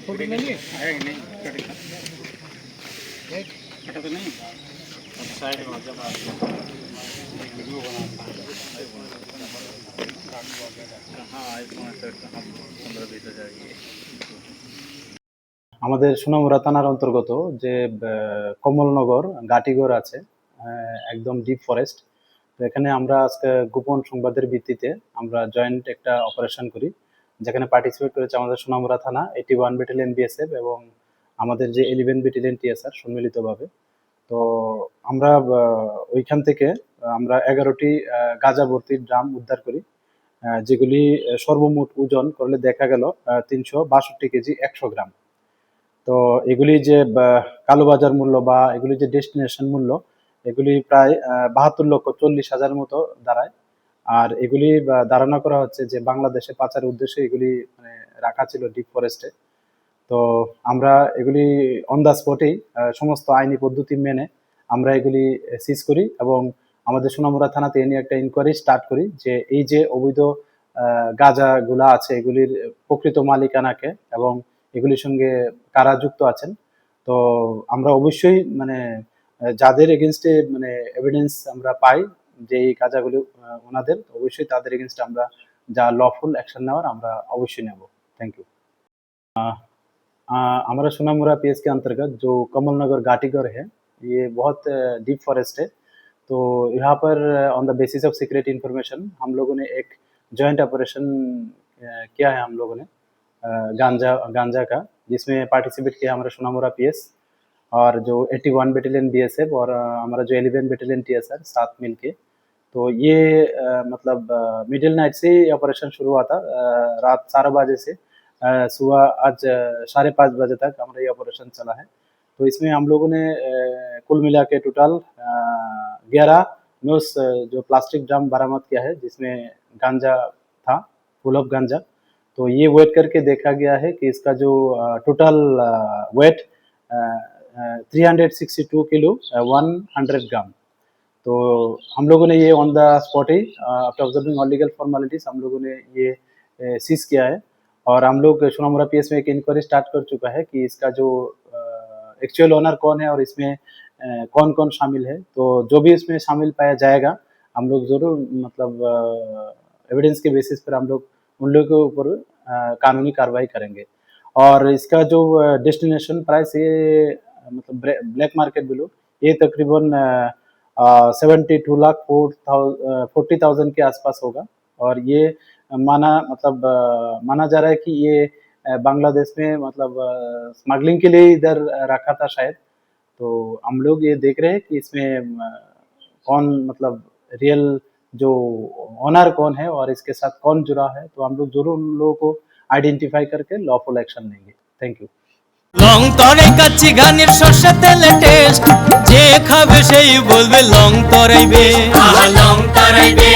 Photo नहीं कटा तो नहीं साइड में जब वीडियो बनाता हाँ आईफोन से 15-20 हज़ार আমাদের সোনামুড়া থানার অন্তর্গত যে কমলনগর গাটিগড় আছে, একদম ডিপ ফরেস্ট। তো এখানে আমরা আজকে গোপন সংবাদের ভিত্তিতে আমরা জয়েন্ট একটা অপারেশন করি, যেখানে পার্টিসিপেট করেছে আমাদের সোনামুড়া থানা 81 ব্যাটালিয়ন বিএসএফ এবং আমাদের যে 11 ব্যাটালিয়ন টিএসআর সম্মিলিতভাবে। তো আমরা ওইখান থেকে আমরা 11টি গাঁজা ভর্তি ড্রাম উদ্ধার করি, যেগুলি সর্বমোট ওজন করলে দেখা গেল 362 কেজি 100 গ্রাম। তো এগুলি যে কালোবাজার মূল্য বা এগুলি যে ডেস্টিনেশন মূল্য, এগুলি প্রায় 72,40,000 মতো দাঁড়ায়। আর এগুলি ধারণা করা হচ্ছে যে বাংলাদেশে পাচারের উদ্দেশ্যে এগুলি মানে রাখা ছিল ডিপ ফরেস্টে। তো আমরা এগুলি অন দ্য স্পটেই সমস্ত আইনি পদ্ধতি মেনে আমরা এগুলি সিজ করি এবং আমাদের সোনামুড়া থানাতে এ নিয়ে একটা ইনকোয়ারি স্টার্ট করি যে এই যে অবৈধ গাঁজাগুলা আছে এগুলির প্রকৃত মালিকানাকে এবং এগুলির সঙ্গে কারা যুক্ত আছেন। তো আমরা অবশ্যই মানে যাদের এগেনস্টে মানে এভিডেন্স আমরা পাই যে এই গাঁজাগুলি ওনাদের, অবশ্যই তাদের এগেনস্টে আমরা যা लॉफुल एक्शन নেওয়ার আমরা अवश्य নেব। Thank you. हमारा सोनामुड़ा पीएस के अंतर्गत जो कमलनगर घाटीगढ़ है, ये बहुत डीप फॉरेस्ट है। तो यहाँ पर on the basis of secret information हम लोगों ने एक जॉइंट ऑपरेशन किया है हम लोगों ने गांजा का, जिसमें पार्टिसिपेट किया हमारा सोनामुड़ा पीएस और जो 81 बैटालियन बीएसएफ और हमारा जो 11 बैटालियन टीएसआर साथ मिलके। तो ये मतलब मिडिल नाइट से ऑपरेशन शुरू हुआ था, रात 12 बजे से सुबह आज 5:30 बजे तक हमारा ये ऑपरेशन चला है। तो इसमें हम लोगों ने कुल मिला के टोटल 11 न्यूज़ जो प्लास्टिक ड्रम बरामद किया है, जिसमें गांजा था, फुल ऑफ गांजा। तो ये वेट करके देखा गया है कि इसका जो टोटल वेट 362 किलो 100 ग्राम। तो हम लोगों ने ये on the spot he after observing all legal formalities हम लोगों ने ये सीज किया है। और हम लोग सोनामुड़ा पीएस में एक इंक्वायरी स्टार्ट कर चुका है कि इसका जो एक्चुअल ओनर कौन है और इसमें कौन कौन शामिल है। तो जो भी इसमें शामिल पाया जाएगा हम लोग ज़रूर मतलब एविडेंस के बेसिस पर हम लोग उन लोगों के ऊपर कानूनी कार्रवाई करेंगे। और इसका जो डेस्टिनेशन प्राइस ये मतलब ब्लैक मार्केट बिलो ये तकरीबन 72,40,000 के आसपास होगा। और ये माना जा रहा है कि ये बांग्लादेश में मतलब स्मगलिंग के लिए इधर रखा था शायद। तो हम लोग ये देख रहे हैं कि इसमें कौन मतलब रियल जो ओनर कौन है और इसके साथ कौन जुड़ा है। तो हम लोग जरूर उन लोगों को आइडेंटिफाई करके लॉफुल एक्शन लेंगे। Thank you. লং তরাই কাচ্চি গানের সর্ষে তেলে টেস্ট, যে খাবে সেই বলবে লং তরাইবে, লং তরাইবে।